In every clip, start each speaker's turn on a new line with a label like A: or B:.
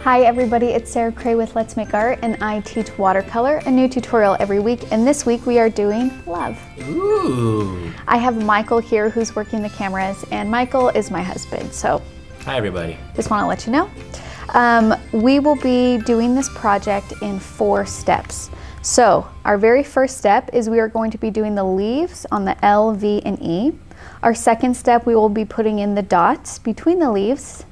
A: Hi everybody, it's Sarah Cray with Let's Make Art, and I teach watercolor, a new tutorial every week, and this week we are doing love.
B: Ooh.
A: I have Michael here who's working the cameras, and Michael is my husband, so.
B: Hi everybody.
A: Just want to let you know. We will be doing this project in 4 steps. So our very first step is we are going to be doing the leaves on the L, V, and E. Our second step, we will be putting in the dots between the leaves.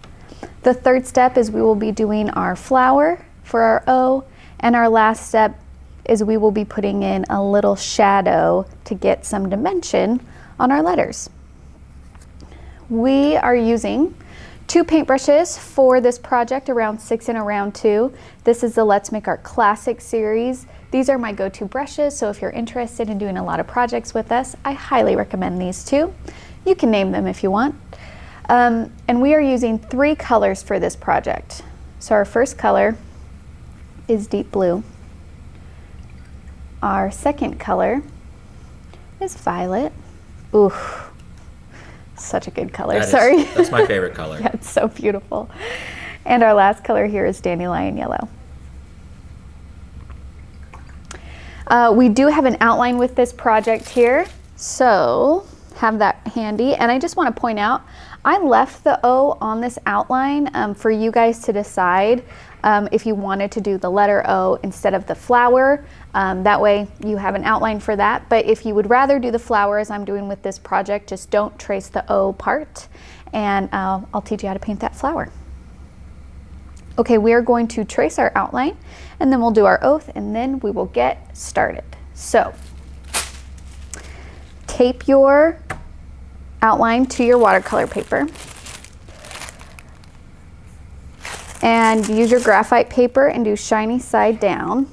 A: The third step is we will be doing our flower for our O, and our last step is we will be putting in a little shadow to get some dimension on our letters. We are using 2 paintbrushes for this project, a round 6 and a round 2. This is the Let's Make Art Classic series. These are my go-to brushes, so if you're interested in doing a lot of projects with us, I highly recommend these 2. You can name them if you want. And we are using 3 colors for this project. So our first color is deep blue. Our second color is violet. Ooh, such a good color, sorry.
B: That's my favorite color.
A: Yeah, it's so beautiful. And our last color here is dandelion yellow. We do have an outline with this project here, so have that handy. And I just want to point out, I left the O on this outline for you guys to decide if you wanted to do the letter O instead of the flower. That way you have an outline for that. But if you would rather do the flower as I'm doing with this project, just don't trace the O part, and I'll teach you how to paint that flower. Okay, we are going to trace our outline, and then we'll do our oath, and then we will get started. So tape your outline to your watercolor paper and use your graphite paper and do shiny side down.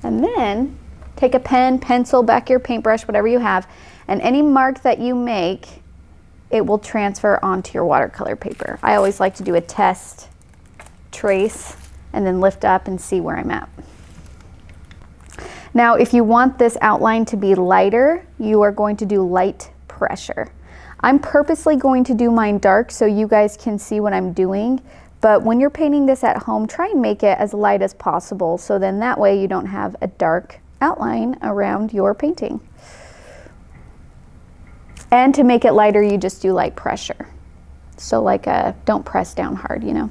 A: And then take a pen, pencil, back your paintbrush, whatever you have, and any mark that you make, it will transfer onto your watercolor paper. I always like to do a test trace and then lift up and see where I'm at. Now, if you want this outline to be lighter, you are going to do light pressure. I'm purposely going to do mine dark so you guys can see what I'm doing, but when you're painting this at home, try and make it as light as possible, so then that way you don't have a dark outline around your painting. And to make it lighter, you just do light pressure. So like don't press down hard, you know.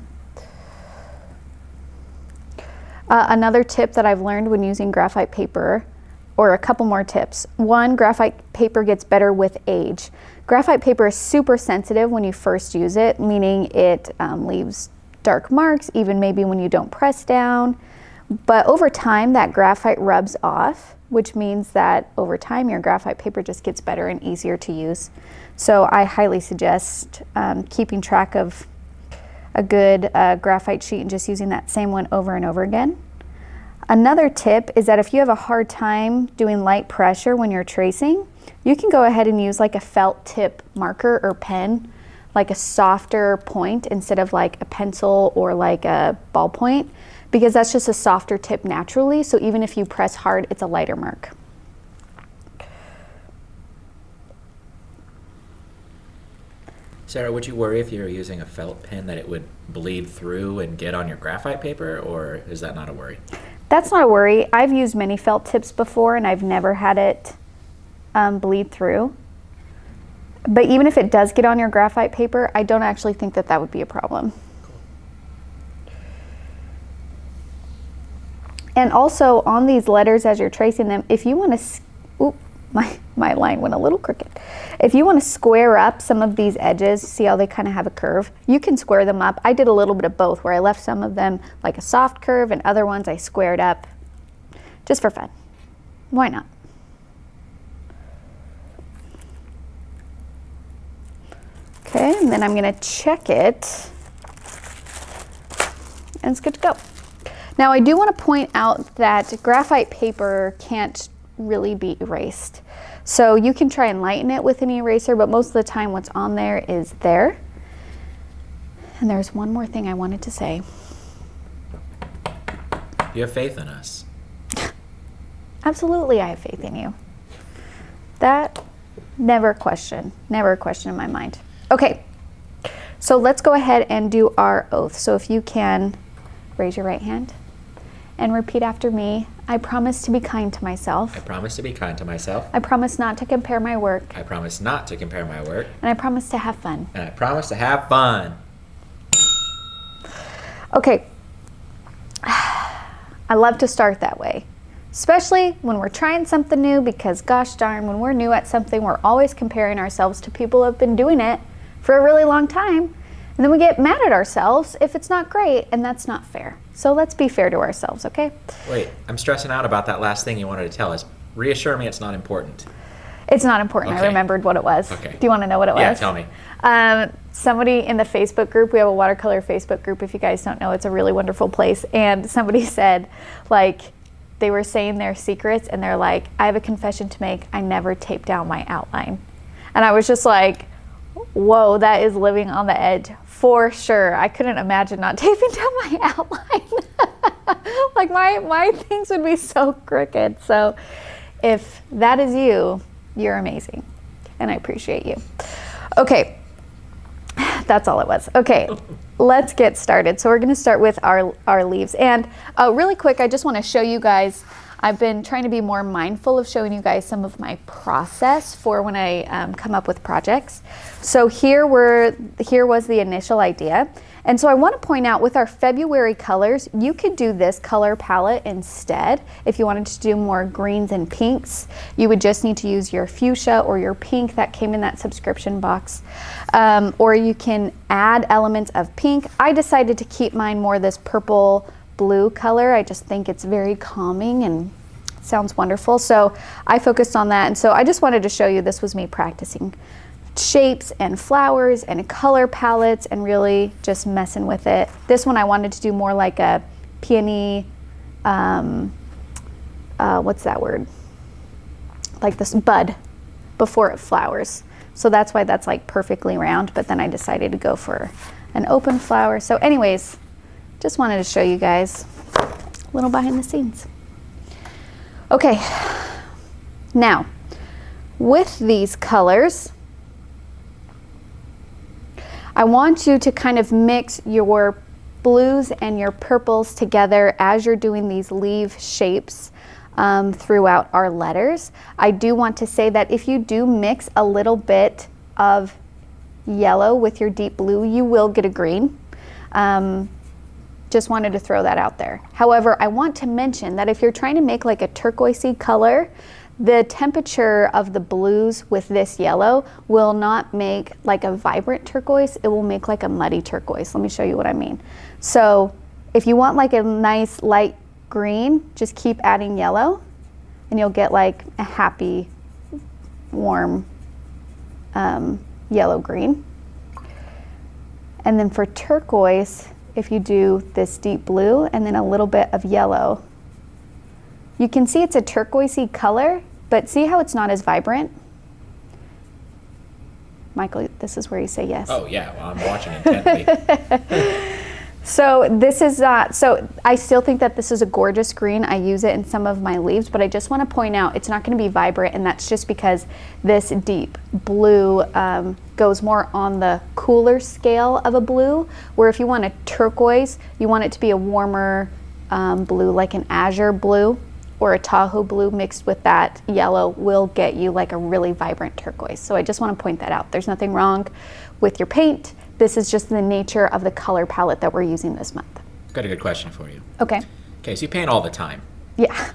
A: Another tip that I've learned when using graphite paper, or a couple more tips. 1, graphite paper gets better with age. Graphite paper is super sensitive when you first use it, meaning it leaves dark marks, even maybe when you don't press down. But over time, that graphite rubs off, which means that over time, your graphite paper just gets better and easier to use. So I highly suggest keeping track of a good graphite sheet and just using that same one over and over again. Another tip is that if you have a hard time doing light pressure when you're tracing, you can go ahead and use like a felt tip marker or pen, like a softer point instead of like a pencil or like a ballpoint, because that's just a softer tip naturally. So even if you press hard, it's a lighter mark.
B: Sarah, would you worry if you were using a felt pen that it would bleed through and get on your graphite paper, or is that not a worry?
A: That's not a worry. I've used many felt tips before and I've never had it bleed through. But even if it does get on your graphite paper, I don't actually think that that would be a problem. Cool. And also on these letters as you're tracing them, if you want to, oop, my line went a little crooked. If you want to square up some of these edges, see how they kind of have a curve, you can square them up. I did a little bit of both, where I left some of them like a soft curve and other ones I squared up just for fun. Why not? Okay, and then I'm going to check it, and it's good to go. Now I do want to point out that graphite paper can't really be erased. So you can try and lighten it with an eraser, but most of the time what's on there is there. And there's one more thing I wanted to say.
B: You have faith in us.
A: Absolutely, I have faith in you. That, never a question in my mind. Okay, So let's go ahead and do our oath. So if you can raise your right hand and repeat after me. I promise to be kind to myself.
B: I promise to be kind to myself.
A: I promise not to compare my work.
B: I promise not to compare my work.
A: And I promise to have fun.
B: And I promise to have fun.
A: Okay. I love to start that way, especially when we're trying something new, because gosh darn, when we're new at something, we're always comparing ourselves to people who have been doing it for a really long time. And then we get mad at ourselves if it's not great, and that's not fair. So let's be fair to ourselves, okay?
B: Wait, I'm stressing out about that last thing you wanted to tell us. Reassure me it's not important.
A: It's not important.
B: Okay.
A: I remembered what it was.
B: Okay.
A: Do you want to know what it was?
B: Yeah, tell me.
A: Somebody in the Facebook group, we have a watercolor Facebook group, if you guys don't know, it's a really wonderful place. And somebody said, like, they were saying their secrets, and they're like, I have a confession to make. I never tape down my outline. And I was just like, whoa, that is living on the edge for sure. I couldn't imagine not taping down my outline. Like my things would be so crooked. So if that is you, you're amazing. And I appreciate you. Okay, that's all it was. Okay, let's get started. So we're gonna start with our leaves. And really quick, I just wanna show you guys, I've been trying to be more mindful of showing you guys some of my process for when I come up with projects. So here was the initial idea. And so I want to point out with our February colors, you could do this color palette instead. If you wanted to do more greens and pinks, you would just need to use your fuchsia or your pink that came in that subscription box. Or you can add elements of pink. I decided to keep mine more this purple blue color. I just think it's very calming and sounds wonderful. So I focused on that. And so I just wanted to show you, this was me practicing shapes and flowers and color palettes and really just messing with it. This one I wanted to do more like a peony, what's that word? Like this bud before it flowers. So that's why that's like perfectly round, but then I decided to go for an open flower. So anyways, just wanted to show you guys a little behind the scenes. Okay, now with these colors, I want you to kind of mix your blues and your purples together as you're doing these leaf shapes throughout our letters. I do want to say that if you do mix a little bit of yellow with your deep blue, you will get a green. Just wanted to throw that out there. However, I want to mention that if you're trying to make like a turquoisey color, the temperature of the blues with this yellow will not make like a vibrant turquoise, it will make like a muddy turquoise. Let me show you what I mean. So if you want like a nice light green, just keep adding yellow and you'll get like a happy, warm yellow green. And then for turquoise, if you do this deep blue and then a little bit of yellow, you can see it's a turquoisey color, but see how it's not as vibrant? Michael, this is where you say yes.
B: Oh yeah, well, I'm watching intently.
A: So this is, so I still think that this is a gorgeous green. I use it in some of my leaves, but I just want to point out it's not going to be vibrant, and that's just because this deep blue goes more on the cooler scale of a blue, where if you want a turquoise, you want it to be a warmer blue, like an azure blue or a Tahoe blue mixed with that yellow will get you like a really vibrant turquoise. So I just want to point that out. There's nothing wrong with your paint. This is just the nature of the color palette that we're using this month.
B: Got a good question for you.
A: Okay.
B: Okay, so you paint all the time.
A: Yeah.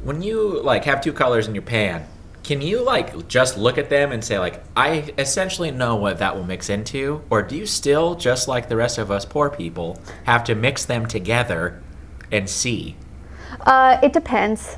B: When you like have two colors in your pan, can you like just look at them and say like, I essentially know what that will mix into? Or do you still, just like the rest of us poor people, have to mix them together and see?
A: It depends,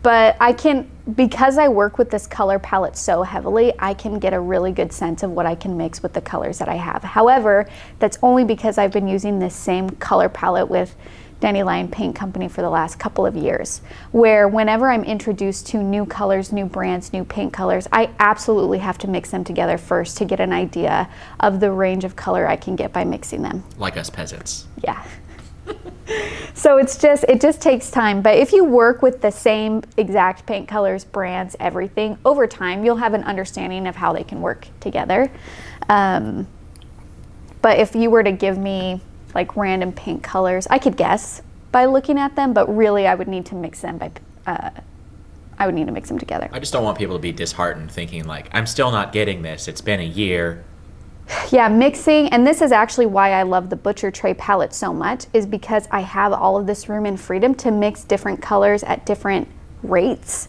A: but I can, because I work with this color palette so heavily, I can get a really good sense of what I can mix with the colors that I have. However, that's only because I've been using this same color palette with Dandelion Paint Company for the last couple of years, where whenever I'm introduced to new colors, new brands, new paint colors, I absolutely have to mix them together first to get an idea of the range of color I can get by mixing them.
B: Like us peasants.
A: Yeah. So it just takes time. But if you work with the same exact paint colors, brands, everything, over time, you'll have an understanding of how they can work together. But if you were to give me like random paint colors, I could guess by looking at them, but really I would need to mix them together.
B: I just don't want people to be disheartened thinking like, I'm still not getting this. It's been a year.
A: Yeah, mixing, and this is actually why I love the Butcher Tray palette so much, is because I have all of this room and freedom to mix different colors at different rates.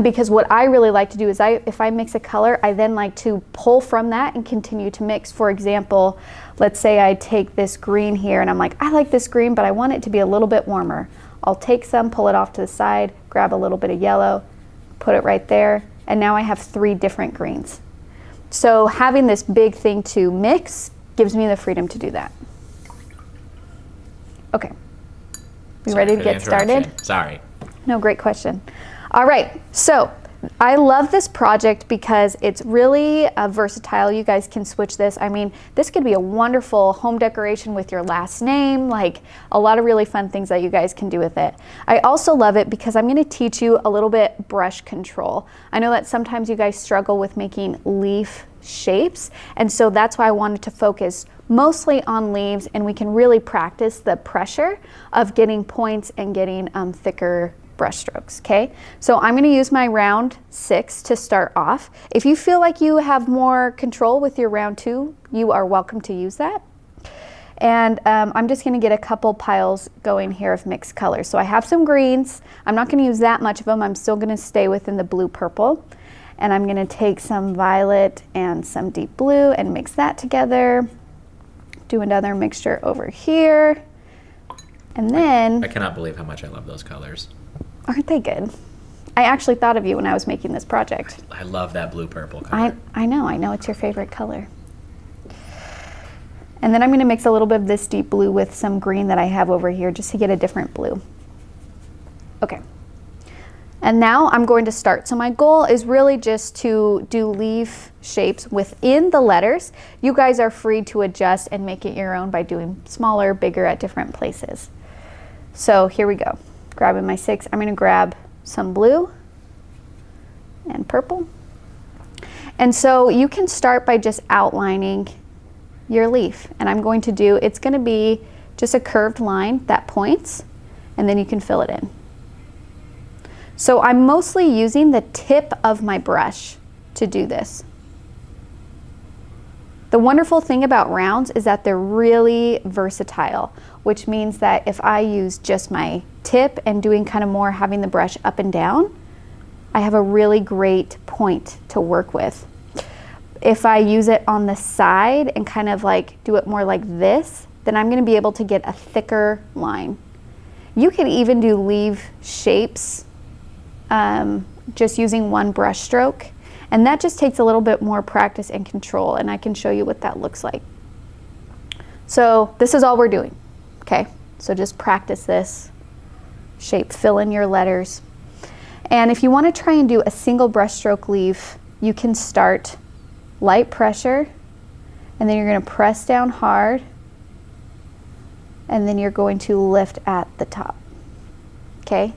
A: Because what I really like to do is if I mix a color, I then like to pull from that and continue to mix. For example, let's say I take this green here and I'm like, I like this green, but I want it to be a little bit warmer. I'll take some, pull it off to the side, grab a little bit of yellow, put it right there, and now I have 3 different greens. So having this big thing to mix gives me the freedom to do that. Okay, we ready to get started?
B: Sorry.
A: No, great question. All right, so I love this project because it's really versatile. You guys can switch this. I mean, this could be a wonderful home decoration with your last name, like a lot of really fun things that you guys can do with it. I also love it because I'm going to teach you a little bit brush control. I know that sometimes you guys struggle with making leaf shapes, and so that's why I wanted to focus mostly on leaves, and we can really practice the pressure of getting points and getting thicker brush strokes, okay? So I'm gonna use my round 6 to start off. If you feel like you have more control with your round 2, you are welcome to use that. And I'm just gonna get a couple piles going here of mixed colors. So I have some greens. I'm not gonna use that much of them. I'm still gonna stay within the blue purple. And I'm gonna take some violet and some deep blue and mix that together. Do another mixture over here. And then...
B: I cannot believe how much I love those colors.
A: Aren't they good? I actually thought of you when I was making this project.
B: I love that blue-purple color.
A: I know it's your favorite color. And then I'm gonna mix a little bit of this deep blue with some green that I have over here just to get a different blue. Okay. And now I'm going to start. So my goal is really just to do leaf shapes within the letters. You guys are free to adjust and make it your own by doing smaller, bigger at different places. So here we go. Grabbing my 6, I'm going to grab some blue and purple. And so you can start by just outlining your leaf. And I'm going to do, it's going to be just a curved line that points, and then you can fill it in. So I'm mostly using the tip of my brush to do this. The wonderful thing about rounds is that they're really versatile, which means that if I use just my tip and doing kind of more having the brush up and down, I have a really great point to work with. If I use it on the side and kind of like do it more like this, then I'm going to be able to get a thicker line. You could even do leaf shapes just using one brush stroke. And that just takes a little bit more practice and control, and I can show you what that looks like. So this is all we're doing, okay? So just practice this shape, fill in your letters. And if you want to try and do a single brush stroke leaf, you can start light pressure, and then you're going to press down hard, and then you're going to lift at the top, okay?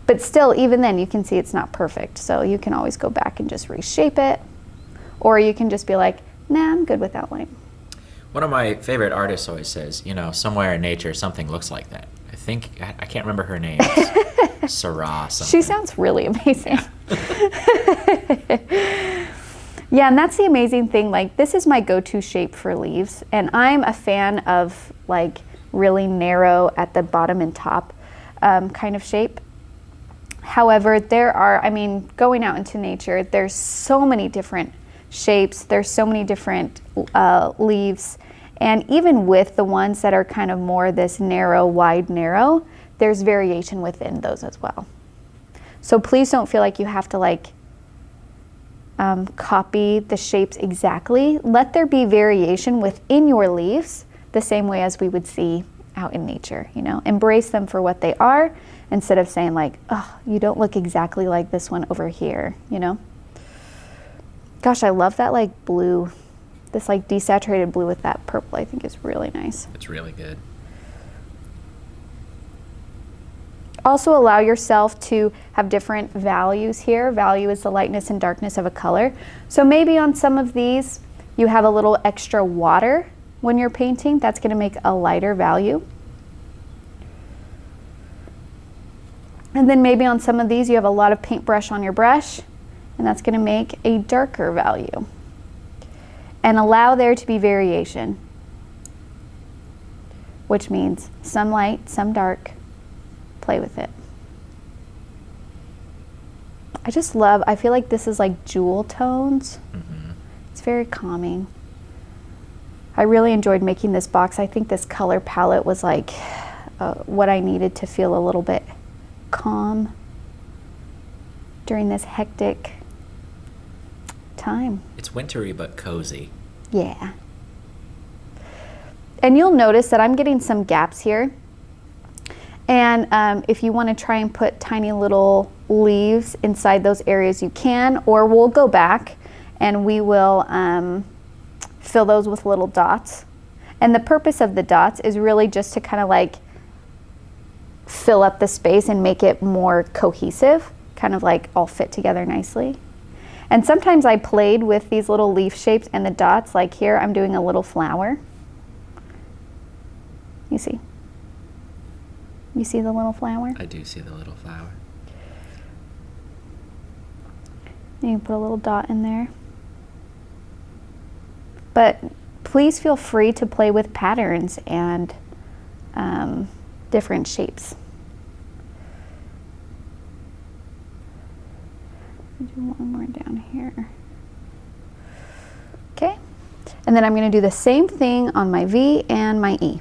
A: But still, even then, you can see it's not perfect. So you can always go back and just reshape it. Or you can just be like, nah, I'm good with outline.
B: One of my favorite artists always says, you know, somewhere in nature, something looks like that. I can't remember her name. Sarah something.
A: She sounds really amazing. Yeah, and that's the amazing thing. Like, this is my go-to shape for leaves. And I'm a fan of, like, really narrow at the bottom and top kind of shape. However, going out into nature, there's so many different shapes, there's so many different leaves, and even with the ones that are kind of more this narrow, wide, narrow, there's variation within those as well. So please don't feel like you have to like copy the shapes exactly. Let there be variation within your leaves the same way as we would see out in nature, you know. Embrace them for what they are, instead of saying like, oh, you don't look exactly like this one over here, you know? Gosh, I love that like blue, this like desaturated blue with that purple, I think is really nice.
B: It's really good.
A: Also allow yourself to have different values here. Value is the lightness and darkness of a color. So maybe on some of these, you have a little extra water when you're painting. That's going to make a lighter value. And then maybe on some of these, you have a lot of paintbrush on your brush, and that's going to make a darker value. And allow there to be variation, which means some light, some dark. Play with it. I feel like this is like jewel tones. It's very calming. I really enjoyed making this box. I think this color palette was like what I needed to feel a little bit calm during this hectic time.
B: It's wintry but cozy.
A: Yeah. And you'll notice that I'm getting some gaps here. And if you want to try and put tiny little leaves inside those areas, you can, or we'll go back and we will fill those with little dots. And the purpose of the dots is really just to kind of like fill up the space and make it more cohesive, kind of like all fit together nicely. And sometimes I played with these little leaf shapes and the dots, like here I'm doing a little flower. You see? You see the little flower?
B: I do see the little flower.
A: You can put a little dot in there. But please feel free to play with patterns and different shapes. I'll do one more down here. Okay, and then I'm going to do the same thing on my V and my E.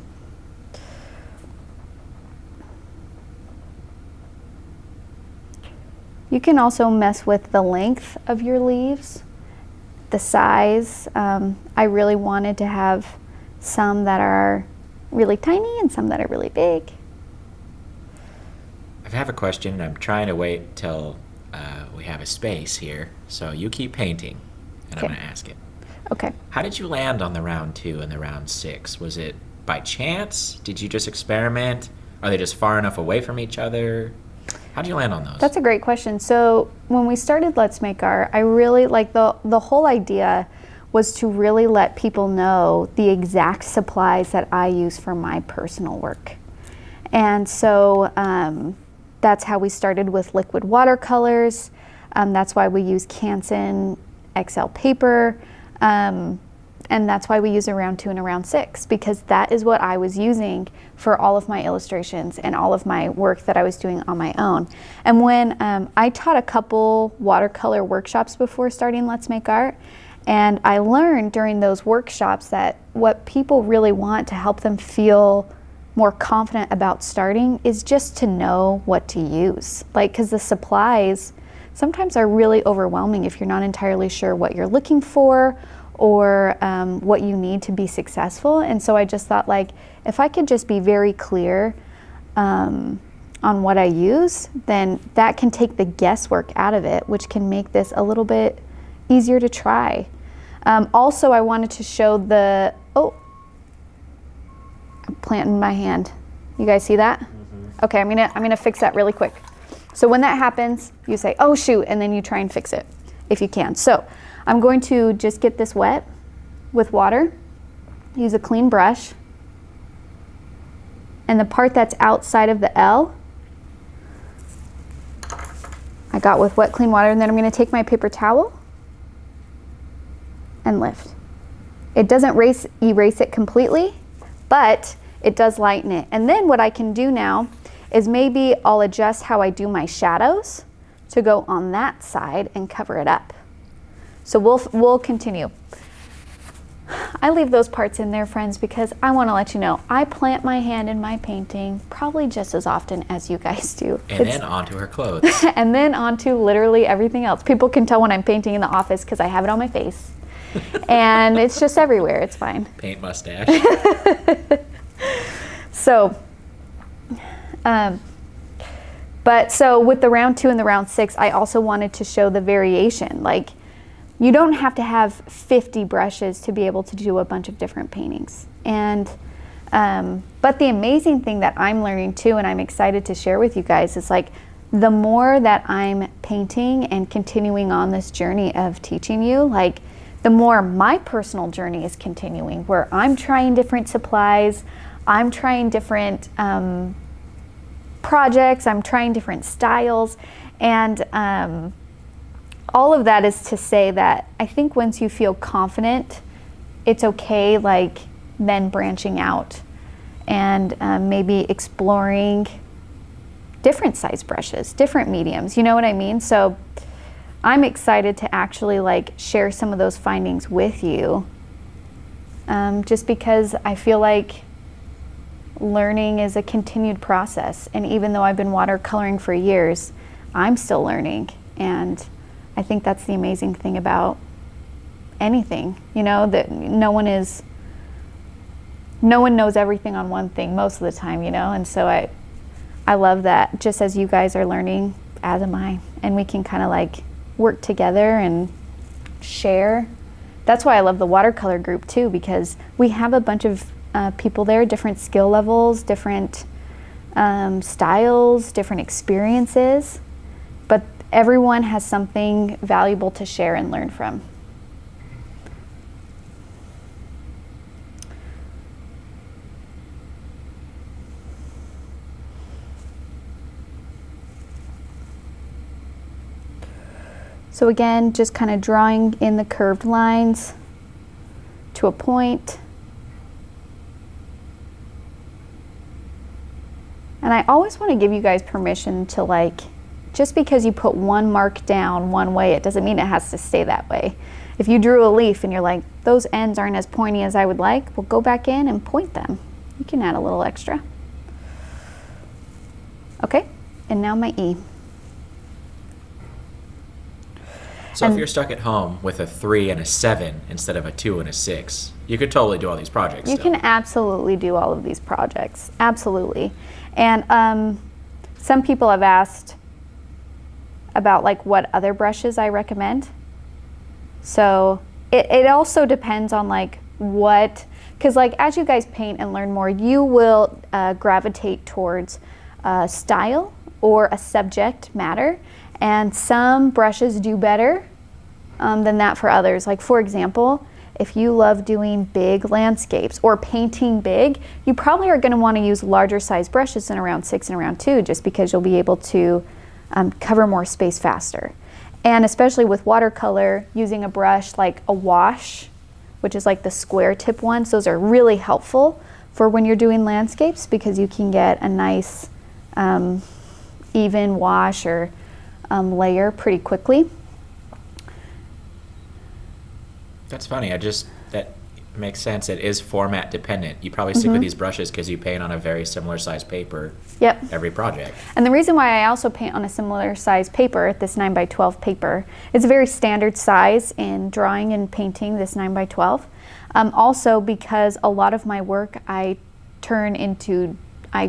A: You can also mess with the length of your leaves, the size. I really wanted to have some that are really tiny and some that are really big.
B: I have a question, and I'm trying to wait till we have a space here. So you keep painting, and
A: Okay.
B: I'm going to ask it.
A: Okay.
B: How did you land on the round 2 and the round 6? Was it by chance? Did you just experiment? Are they just far enough away from each other? How did you land on those?
A: That's a great question. So when we started Let's Make Art, I really like the whole idea was to really let people know the exact supplies that I use for my personal work. And so that's how we started with liquid watercolors. That's why we use Canson XL paper. And that's why we use a round 2 and a round 6, because that is what I was using for all of my illustrations and all of my work that I was doing on my own. And when I taught a couple watercolor workshops before starting Let's Make Art, and I learned during those workshops that what people really want to help them feel more confident about starting is just to know what to use. Like, because the supplies sometimes are really overwhelming if you're not entirely sure what you're looking for or what you need to be successful. And so I just thought, like, if I could just be very clear on what I use, then that can take the guesswork out of it, which can make this a little bit easier to try. Also, I wanted to show the, oh, I'm planting my hand. You guys see that? Mm-hmm. Okay, I'm gonna fix that really quick. So when that happens, you say, oh shoot, and then you try and fix it if you can. So I'm going to just get this wet with water, use a clean brush, and the part that's outside of the L, I got with wet clean water, and then I'm going to take my paper towel and lift. It doesn't erase it completely, but it does lighten it. And then what I can do now is maybe I'll adjust how I do my shadows to go on that side and cover it up. So we'll continue. I leave those parts in there, friends, because I want to let you know I plant my hand in my painting probably just as often as you guys do.
B: And then onto her clothes.
A: And then onto literally everything else. People can tell when I'm painting in the office because I have it on my face. And it's just everywhere. It's fine.
B: Paint mustache.
A: So, so with the round 2 and the round 6, I also wanted to show the variation. Like, you don't have to have 50 brushes to be able to do a bunch of different paintings. And But the amazing thing that I'm learning too, and I'm excited to share with you guys, is like the more that I'm painting and continuing on this journey of teaching you, like the more my personal journey is continuing, where I'm trying different supplies, I'm trying different projects, I'm trying different styles, and all of that is to say that I think once you feel confident, it's okay, like then branching out and maybe exploring different size brushes, different mediums, you know what I mean? So I'm excited to actually like share some of those findings with you, just because I feel like learning is a continued process. And even though I've been watercoloring for years, I'm still learning. And I think that's the amazing thing about anything, you know, that no one knows everything on one thing most of the time, you know? And so I love that, just as you guys are learning, as am I, and we can kind of like work together and share. That's why I love the watercolor group too, because we have a bunch of people there, different skill levels, different styles, different experiences, but everyone has something valuable to share and learn from. So again, just kind of drawing in the curved lines to a point. And I always want to give you guys permission to, like, just because you put one mark down one way, it doesn't mean it has to stay that way. If you drew a leaf and you're like, those ends aren't as pointy as I would like, well, go back in and point them. You can add a little extra. Okay, and now my E.
B: So if you're stuck at home with a 3 and a 7 instead of a 2 and a 6, you could totally do all these projects.
A: You can absolutely do all of these projects, absolutely. And some people have asked about like what other brushes I recommend. So it also depends on like what, because like as you guys paint and learn more, you will gravitate towards style or a subject matter. And some brushes do better than that for others. Like for example, if you love doing big landscapes or painting big, you probably are going to want to use larger size brushes than around 6 and around 2, just because you'll be able to cover more space faster. And especially with watercolor, using a brush like a wash, which is like the square tip ones, those are really helpful for when you're doing landscapes, because you can get a nice even wash or layer pretty quickly.
B: That's funny. That makes sense. It is format dependent. You probably stick with these brushes because you paint on a very similar size paper.
A: Yep.
B: Every project.
A: And the reason why I also paint on a similar size paper, this 9x12 paper, it's a very standard size in drawing and painting, this 9x12. Also because a lot of my work I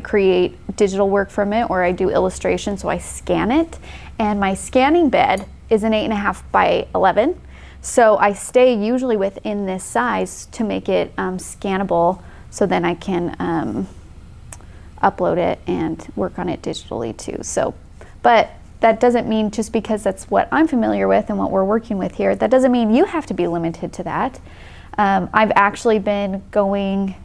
A: create digital work from it, or I do illustration, so I scan it. And my scanning bed is an 8.5x11. So I stay usually within this size to make it scannable, so then I can upload it and work on it digitally too. So, but that doesn't mean, just because that's what I'm familiar with and what we're working with here, that doesn't mean you have to be limited to that. I've actually been going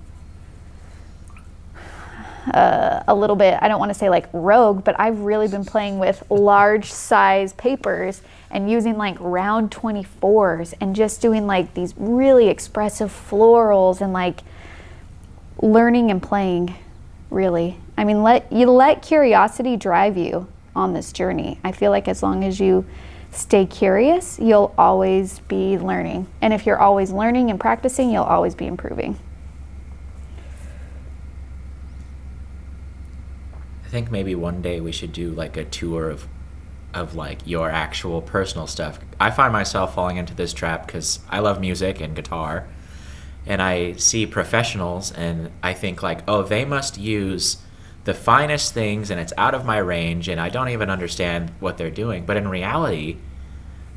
A: a little bit, I don't want to say like rogue, but I've really been playing with large size papers and using like round 24s and just doing like these really expressive florals and like learning and playing, really. I mean, let curiosity drive you on this journey. I feel like as long as you stay curious, you'll always be learning. And if you're always learning and practicing, you'll always be improving.
B: I think maybe one day we should do like a tour of like your actual personal stuff. I find myself falling into this trap because I love music and guitar, and I see professionals and I think like, oh, they must use the finest things and it's out of my range and I don't even understand what they're doing. But in reality,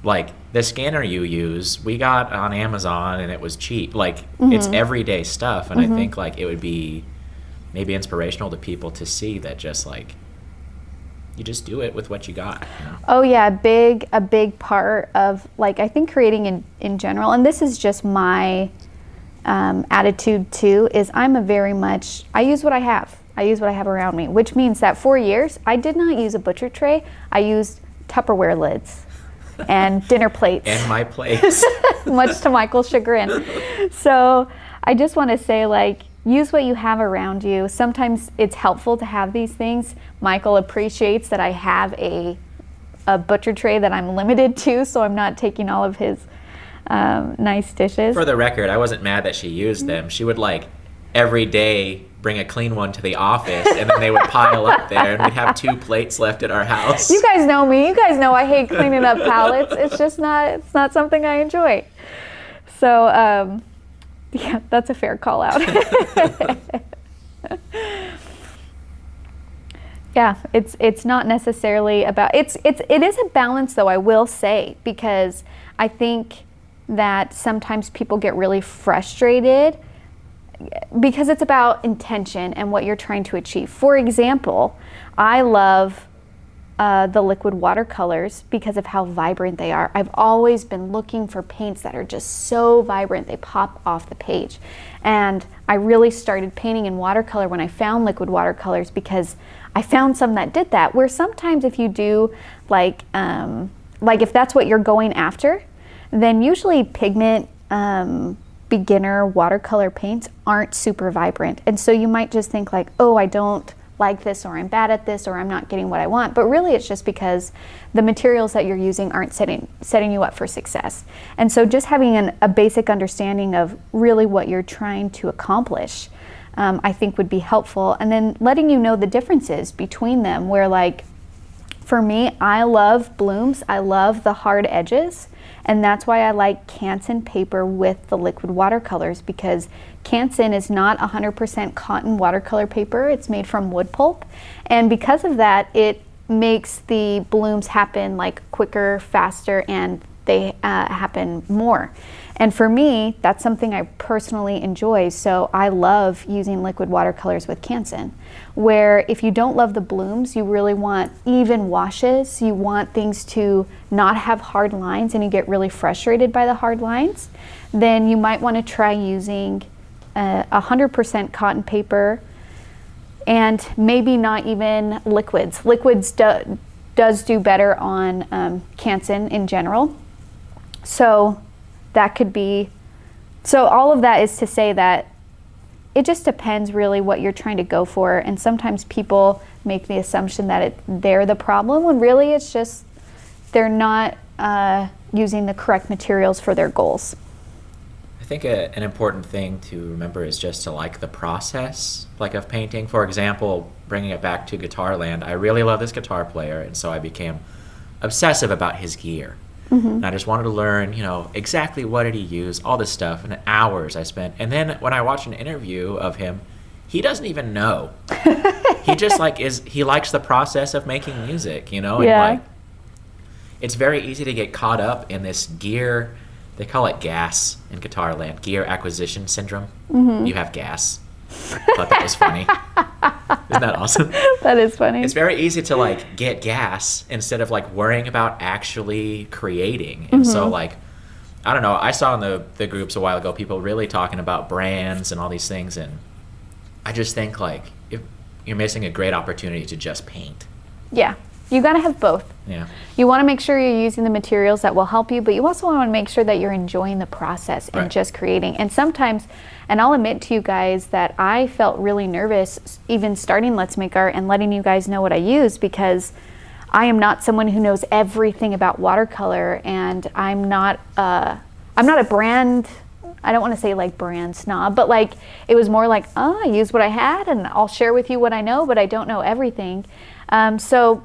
B: like the scanner you use, we got on Amazon and it was cheap. Like it's everyday stuff, and I think like it would be maybe inspirational to people to see that just like you just do it with what you got, you know?
A: Oh yeah, a big part of like I think creating in general, and this is just my attitude too, is I use what I have. I use what I have around me, which means that for years I did not use a butcher tray. I used Tupperware lids and dinner plates.
B: And my plates.
A: Much to Michael's chagrin. So I just want to say, like, use what you have around you. Sometimes it's helpful to have these things. Michael appreciates that I have a butcher tray that I'm limited to, so I'm not taking all of his nice dishes.
B: For the record, I wasn't mad that she used them. She would like every day bring a clean one to the office, and then they would pile up there, and we'd have 2 plates left at our house.
A: You guys know me. You guys know I hate cleaning up pallets. It's just it's not something I enjoy. So, yeah, that's a fair call out. Yeah, it's not necessarily about, it is a balance though, I will say, because I think that sometimes people get really frustrated because it's about intention and what you're trying to achieve. For example, I love the liquid watercolors because of how vibrant they are. I've always been looking for paints that are just so vibrant, they pop off the page. And I really started painting in watercolor when I found liquid watercolors, because I found some that did that, where sometimes if you do like if that's what you're going after, then usually pigment beginner watercolor paints aren't super vibrant. And so you might just think like, oh, I don't like this, or I'm bad at this, or I'm not getting what I want. But really it's just because the materials that you're using aren't setting you up for success. And so just having a basic understanding of really what you're trying to accomplish, I think would be helpful. And then letting you know the differences between them, where like, for me, I love blooms, I love the hard edges, and that's why I like Canson paper with the liquid watercolors, because Canson is not 100% cotton watercolor paper, it's made from wood pulp, and because of that, it makes the blooms happen like quicker, faster, and they happen more. And for me, that's something I personally enjoy, so I love using liquid watercolors with Canson, where if you don't love the blooms, you really want even washes, you want things to not have hard lines, and you get really frustrated by the hard lines, then you might want to try using 100% cotton paper, and maybe not even liquids. Liquids does do better on Canson in general. So that could be, so all of that is to say that it just depends really what you're trying to go for, and sometimes people make the assumption that they're the problem, when really it's just they're not using the correct materials for their goals.
B: I think an important thing to remember is just to like the process, like of painting. For example, bringing it back to guitar land, I really love this guitar player, and so I became obsessive about his gear. And I just wanted to learn, you know, exactly what did he use, all this stuff, and hours I spent. And then when I watched an interview of him, he doesn't even know. He just like he likes the process of making music, you know? And
A: Yeah.
B: like, it's very easy to get caught up in this gear, they call it GAS in guitar land, gear acquisition syndrome. You have GAS. I thought that was funny. Isn't that awesome?
A: That is funny.
B: It's very easy to like get gas instead of like worrying about actually creating. And so like, I don't know, I saw in the groups a while ago people really talking about brands and all these things, and I just think like if you're missing a great opportunity to just paint.
A: Yeah, you gotta have both.
B: Yeah.
A: You wanna make sure you're using the materials that will help you, but you also wanna make sure that you're enjoying the process and just creating. And sometimes, and I'll admit to you guys that I felt really nervous even starting Let's Make Art and letting you guys know what I use, because I am not someone who knows everything about watercolor, and I'm not a brand, I don't want to say like brand snob, but like it was more like, oh, I use what I had and I'll share with you what I know, but I don't know everything. So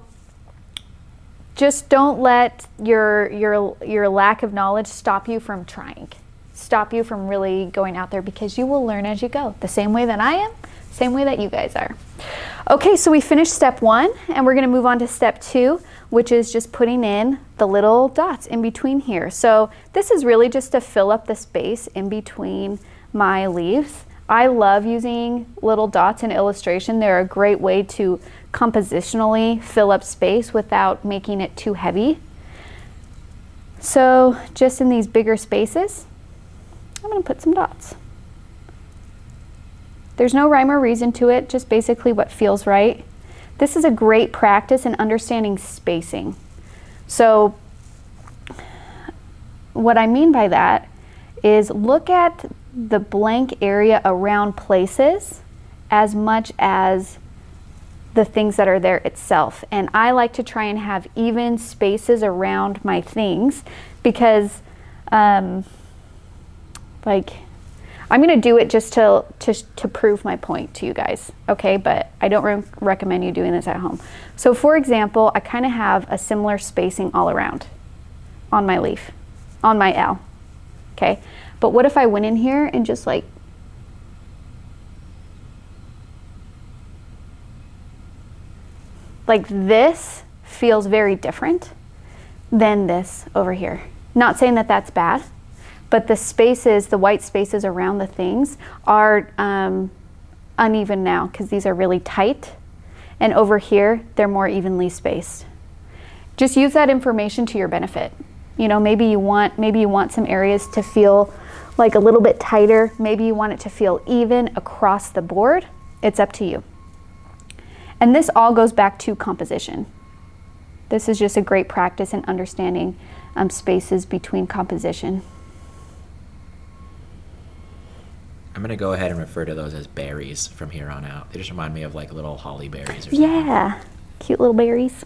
A: just don't let your lack of knowledge stop you from trying. Stop you from really going out there, because you will learn as you go, the same way that I am, same way that you guys are. Okay, so we finished step 1, and we're gonna move on to step 2, which is just putting in the little dots in between here. So this is really just to fill up the space in between my leaves. I love using little dots in illustration. They're a great way to compositionally fill up space without making it too heavy. So just in these bigger spaces, I'm going to put some dots. There's no rhyme or reason to it, just basically what feels right. This is a great practice in understanding spacing. So what I mean by that is look at the blank area around places as much as the things that are there itself. And I like to try and have even spaces around my things because like I'm going to do it just to prove my point to you guys, okay? But I don't recommend you doing this at home. So for example, I kind of have a similar spacing all around on my leaf, on my L, okay? But what if I went in here and just like this feels very different than this over here. Not saying that that's bad, but the spaces, the white spaces around the things are uneven now because these are really tight. And over here, they're more evenly spaced. Just use that information to your benefit. You know, maybe you want some areas to feel like a little bit tighter. Maybe you want it to feel even across the board. It's up to you. And this all goes back to composition. This is just a great practice in understanding spaces between composition.
B: I'm going to go ahead and refer to those as berries from here on out. They just remind me of like little holly berries or something.
A: Yeah, cute little berries.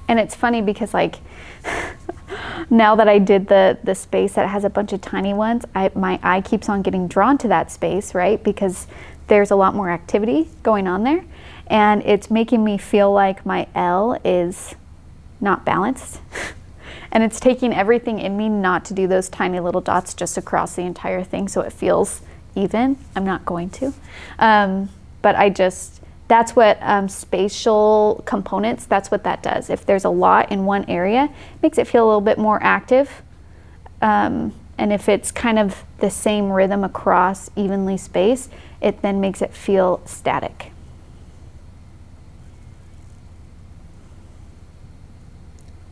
A: And it's funny because like now that I did the space that has a bunch of tiny ones, my eye keeps on getting drawn to that space, right? Because there's a lot more activity going on there. And it's making me feel like my L is not balanced. And it's taking everything in me not to do those tiny little dots just across the entire thing so it feels even. I'm not going to. But that's what spatial components, that's what that does. If there's a lot in one area, it makes it feel a little bit more active. And if it's kind of the same rhythm across evenly spaced, it then makes it feel static.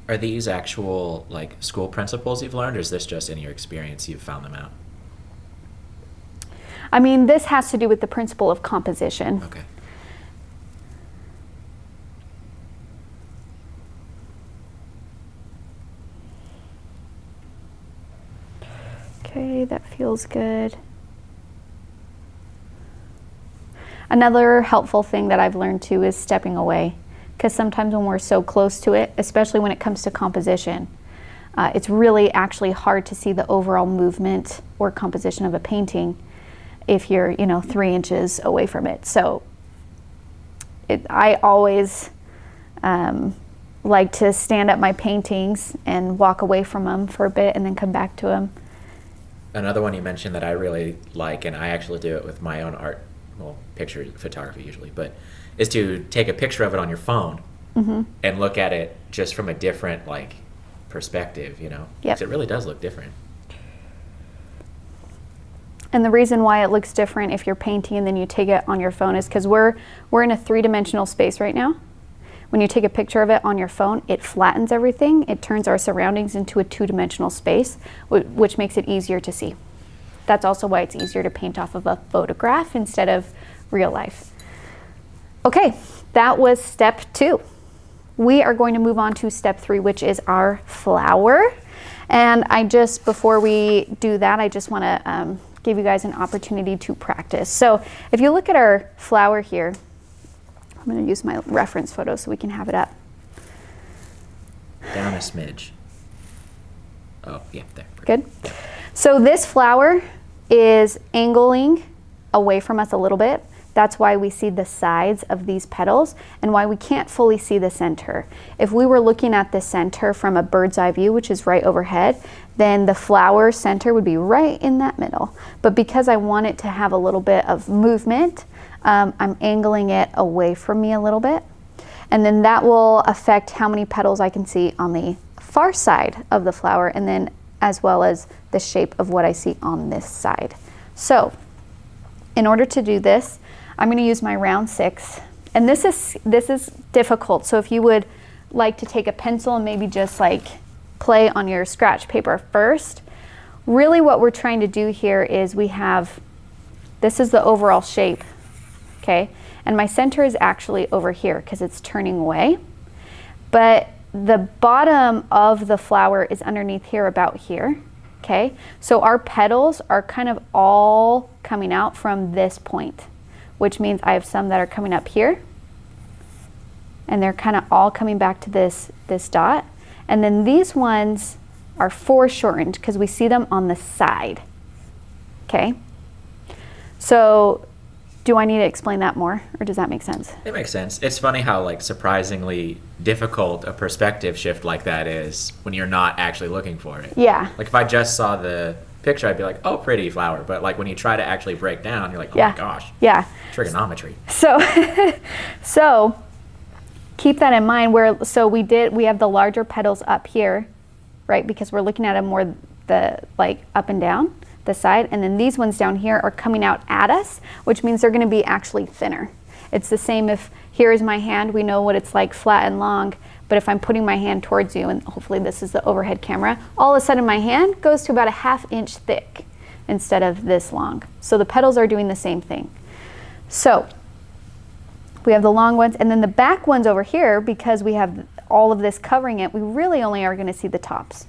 B: Are these actual like school principles you've learned, or is this just in your experience you've found them out?
A: I mean, this has to do with the principle of composition.
B: Okay.
A: Okay, that feels good. Another helpful thing that I've learned too is stepping away, because sometimes when we're so close to it, especially when it comes to composition, it's really actually hard to see the overall movement or composition of a painting if you're, 3 inches away from it. So I always like to stand up my paintings and walk away from them for a bit and then come back to them.
B: Another one you mentioned that I really like, and I actually do it with my own art, well, picture photography usually, but is to take a picture of it on your phone and look at it just from a different perspective, Yep. 'Cause it really does look different.
A: And the reason why it looks different if you're painting and then you take it on your phone is because we're in a 3-dimensional space right now. When you take a picture of it on your phone, it flattens everything. It turns our surroundings into a 2-dimensional space, which makes it easier to see. That's also why it's easier to paint off of a photograph instead of real life. Okay, that was step 2. We are going to move on to step 3, which is our flower. And before we do that, I just want to give you guys an opportunity to practice. So if you look at our flower here, I'm going to use my reference photo so we can have it up.
B: Down a smidge. Oh, yeah, there.
A: Good. So this flower is angling away from us a little bit. That's why we see the sides of these petals and why we can't fully see the center. If we were looking at the center from a bird's eye view, which is right overhead, then the flower center would be right in that middle. But because I want it to have a little bit of movement, I'm angling it away from me a little bit. And then that will affect how many petals I can see on the far side of the flower, and then as well as the shape of what I see on this side. So in order to do this, I'm going to use my round 6. And this is difficult. So if you would like to take a pencil and maybe just like play on your scratch paper first, really what we're trying to do here is this is the overall shape, okay? And my center is actually over here because it's turning away. But the bottom of the flower is underneath here, about here, okay? So our petals are kind of all coming out from this point, which means I have some that are coming up here, and they're kind of all coming back to this dot. And then these ones are foreshortened because we see them on the side, okay? So do I need to explain that more, or does that make sense?
B: It makes sense. It's funny how like surprisingly difficult a perspective shift like that is when you're not actually looking for it.
A: Yeah.
B: Like if I just saw the picture, I'd be like, oh, pretty flower. But like when you try to actually break down, you're like, oh
A: yeah.
B: my gosh.
A: Yeah.
B: Trigonometry.
A: So, so keep that in mind. We have the larger petals up here, right? Because we're looking at them more like up and down the side, and then these ones down here are coming out at us, which means they're going to be actually thinner. It's the same if here is my hand, we know what it's like flat and long, but if I'm putting my hand towards you, and hopefully this is the overhead camera, all of a sudden my hand goes to about a 1/2 inch thick instead of this long. So the petals are doing the same thing. So we have the long ones, and then the back ones over here, because we have all of this covering it, we really only are going to see the tops.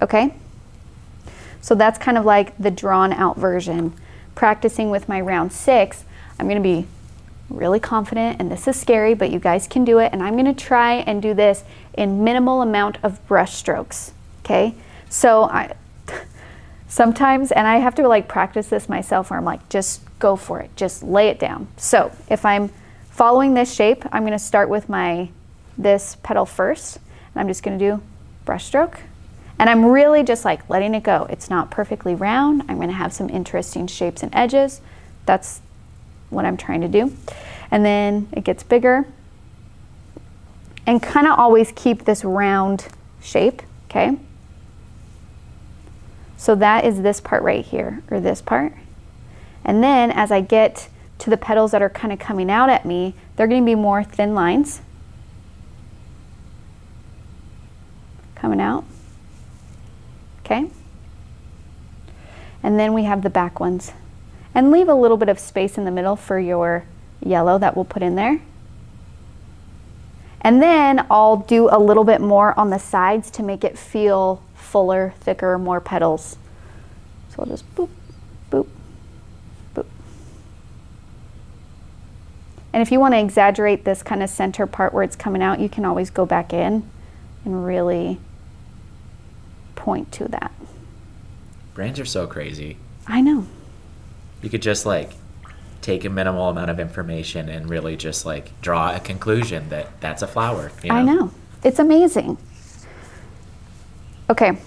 A: Okay? So that's kind of like the drawn out version. Practicing with my round 6, I'm going to be really confident, and this is scary, but you guys can do it, and I'm going to try and do this in minimal amount of brush strokes, okay? So sometimes, and I have to like practice this myself, where I'm like, just go for it, just lay it down. So if I'm following this shape, I'm going to start with this petal first, and I'm just going to do brush stroke. And I'm really just like letting it go. It's not perfectly round. I'm going to have some interesting shapes and edges. That's what I'm trying to do. And then it gets bigger. And kind of always keep this round shape, okay? So that is this part right here, or this part. And then as I get to the petals that are kind of coming out at me, they're going to be more thin lines coming out. Okay, and then we have the back ones, and leave a little bit of space in the middle for your yellow that we'll put in there. And then I'll do a little bit more on the sides to make it feel fuller, thicker, more petals. So I'll just boop, boop, boop. And if you want to exaggerate this kind of center part where it's coming out, you can always go back in and really point to that.
B: Brains are so crazy.
A: I know.
B: You could just like take a minimal amount of information and really just like draw a conclusion that that's a flower. You know?
A: I know. It's amazing. Okay.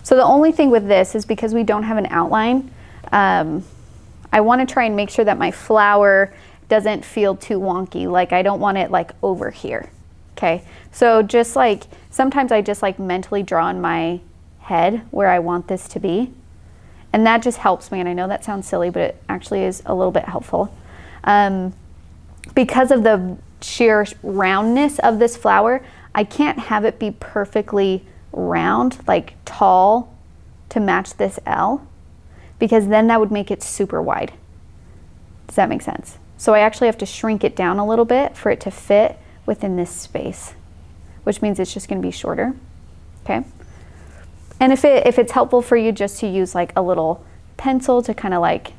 A: So the only thing with this is because we don't have an outline, I want to try and make sure that my flower doesn't feel too wonky. Like I don't want it like over here. Okay, so just like, sometimes I just like mentally draw in my head where I want this to be. And that just helps me, and I know that sounds silly, but it actually is a little bit helpful. Because of the sheer roundness of this flower, I can't have it be perfectly round, like tall, to match this L, because then that would make it super wide. Does that make sense? So I actually have to shrink it down a little bit for it to fit within this space, which means it's just going to be shorter, okay? And if it's helpful for you just to use like a little pencil to kind of like,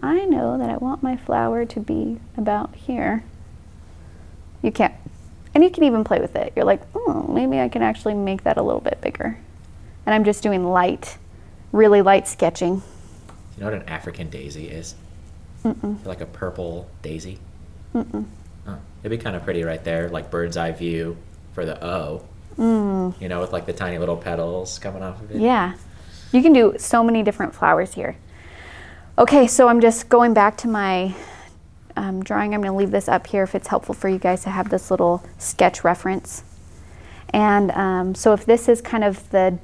A: I know that I want my flower to be about here, you can. And you can even play with it. You're like, oh, maybe I can actually make that a little bit bigger. And I'm just doing light, really light sketching.
B: You know what an African daisy is?
A: Mm-mm.
B: Like a purple daisy?
A: Mm-mm.
B: Oh, it'd be kind of pretty right there, like bird's eye view for the O. You know, with like the tiny little petals coming off of it.
A: Yeah, you can do so many different flowers here. Okay, so I'm just going back to my drawing. I'm going to leave this up here if it's helpful for you guys to have this little sketch reference. And so if this is kind of the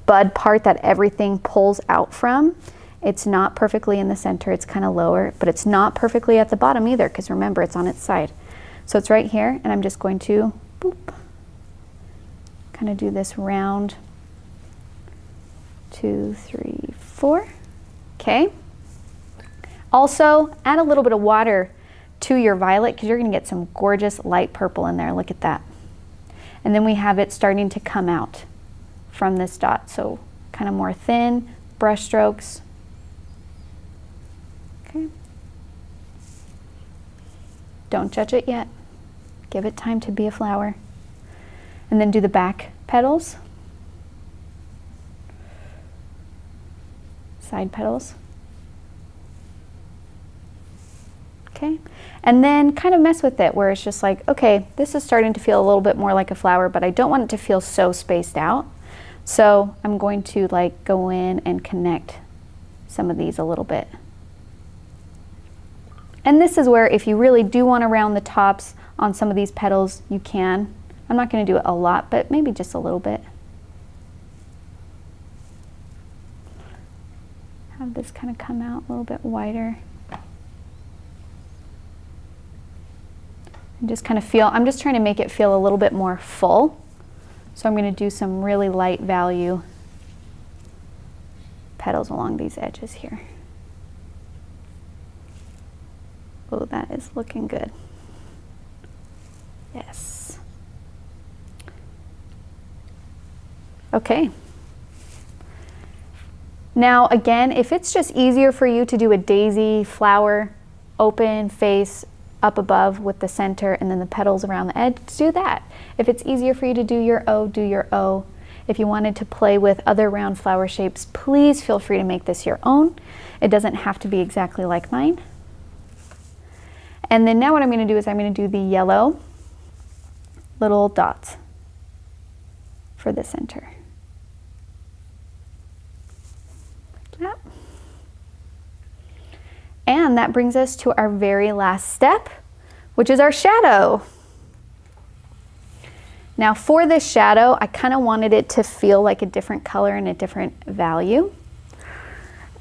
A: bud part that everything pulls out from, it's not perfectly in the center, it's kind of lower, but it's not perfectly at the bottom either, because remember, it's on its side. So it's right here, and I'm just going to boop, kind of do this round 2, 3, 4. Okay. Also, add a little bit of water to your violet, because you're going to get some gorgeous light purple in there. Look at that. And then we have it starting to come out from this dot. So kind of more thin brush strokes. Okay. Don't judge it yet. Give it time to be a flower. And then do the back petals. Side petals. Okay. And then kind of mess with it where it's just like, okay, this is starting to feel a little bit more like a flower, but I don't want it to feel so spaced out. So I'm going to like go in and connect some of these a little bit. And this is where if you really do want to round the tops on some of these petals, you can. I'm not going to do it a lot, but maybe just a little bit. Have this kind of come out a little bit wider. And just kind of feel, I'm just trying to make it feel a little bit more full. So I'm going to do some really light value petals along these edges here. Oh, that is looking good. Yes. Okay. Now again, if it's just easier for you to do a daisy flower, open face up above with the center and then the petals around the edge, do that. If it's easier for you to do your O, do your O. If you wanted to play with other round flower shapes, please feel free to make this your own. It doesn't have to be exactly like mine. And then now what I'm going to do is I'm going to do the yellow little dots for the center. Like that. And that brings us to our very last step, which is our shadow. Now for this shadow, I kind of wanted it to feel like a different color and a different value.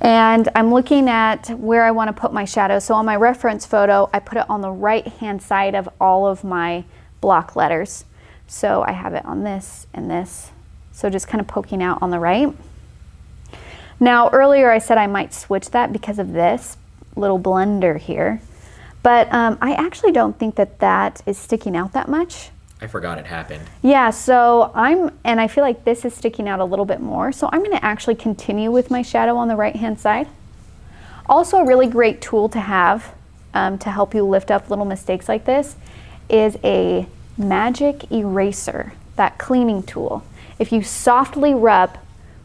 A: And I'm looking at where I want to put my shadow. So on my reference photo, I put it on the right-hand side of all of my block letters. So I have it on this and this. So just kind of poking out on the right. Now earlier I said I might switch that because of this little blunder here. But I actually don't think that that is sticking out that much.
B: I forgot it happened.
A: Yeah, so and I feel like this is sticking out a little bit more. So I'm going to actually continue with my shadow on the right-hand side. Also a really great tool to have to help you lift up little mistakes like this is a magic eraser, that cleaning tool. If you softly rub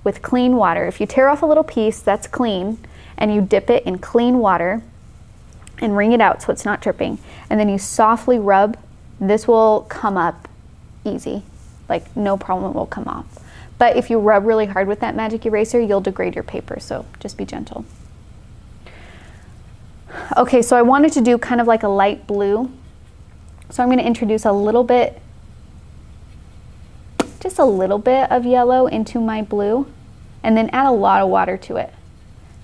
A: with clean water, if you tear off a little piece that's clean and you dip it in clean water and wring it out so it's not dripping, and then you softly rub, this will come up easy, like no problem will come off. But if you rub really hard with that magic eraser, you'll degrade your paper, so just be gentle. Okay, so I wanted to do kind of like a light blue. So I'm going to introduce a little bit, just a little bit of yellow into my blue, and then add a lot of water to it.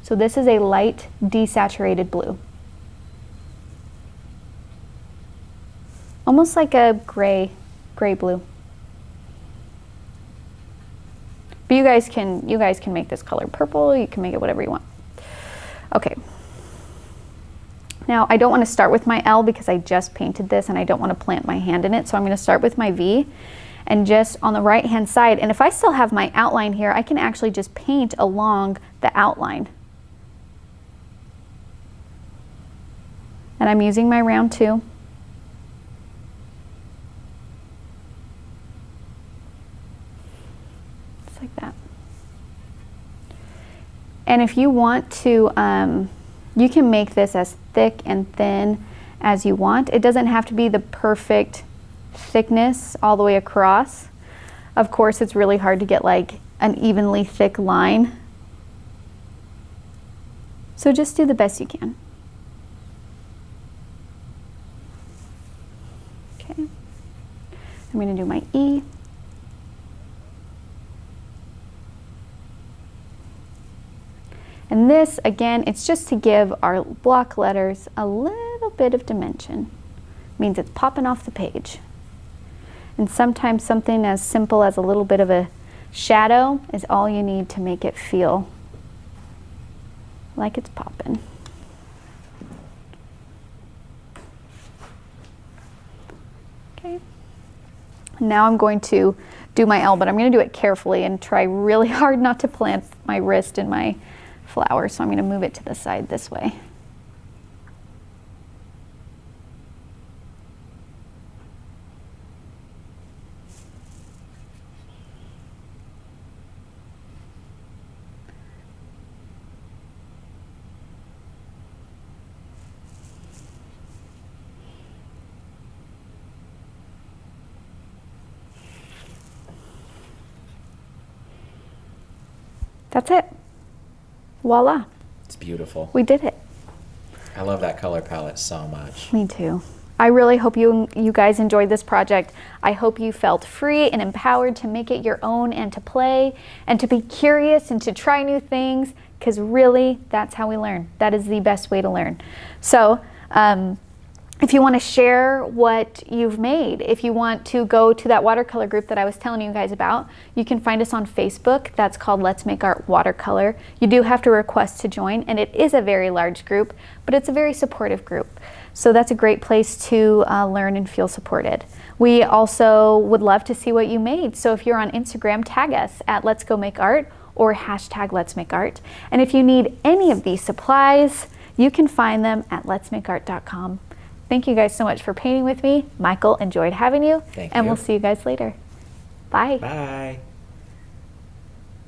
A: So this is a light desaturated blue. Almost like a gray blue. But you guys can make this color purple, you can make it whatever you want. Okay. Now I don't want to start with my L because I just painted this and I don't want to plant my hand in it, so I'm going to start with my V and just on the right hand side, and if I still have my outline here, I can actually just paint along the outline. And I'm using my round 2. Just like that. And if you want to, you can make this as thick and thin as you want. It doesn't have to be the perfect thickness all the way across. Of course, it's really hard to get like an evenly thick line. So just do the best you can. Okay. I'm going to do my E. And this, again, it's just to give our block letters a little bit of dimension. Means it's popping off the page. And sometimes something as simple as a little bit of a shadow is all you need to make it feel like it's popping. Okay. Now I'm going to do my L, but I'm going to do it carefully and try really hard not to plant my wrist in my flower. So I'm going to move it to the side this way. That's it. Voila.
B: It's beautiful.
A: We did it.
B: I love that color palette so much.
A: Me too. I really hope you guys enjoyed this project. I hope you felt free and empowered to make it your own and to play and to be curious and to try new things, because really that's how we learn. That is the best way to learn. So if you want to share what you've made, if you want to go to that watercolor group that I was telling you guys about, you can find us on Facebook. That's called Let's Make Art Watercolor. You do have to request to join, and it is a very large group, but it's a very supportive group. So that's a great place to learn and feel supported. We also would love to see what you made. So if you're on Instagram, tag us at Let's Go Make Art or hashtag Let's Make Art. And if you need any of these supplies, you can find them at letsmakeart.com. Thank you guys so much for painting with me. Michael, enjoyed having you.
B: Thank you.
A: And we'll see you guys later. Bye.
B: Bye.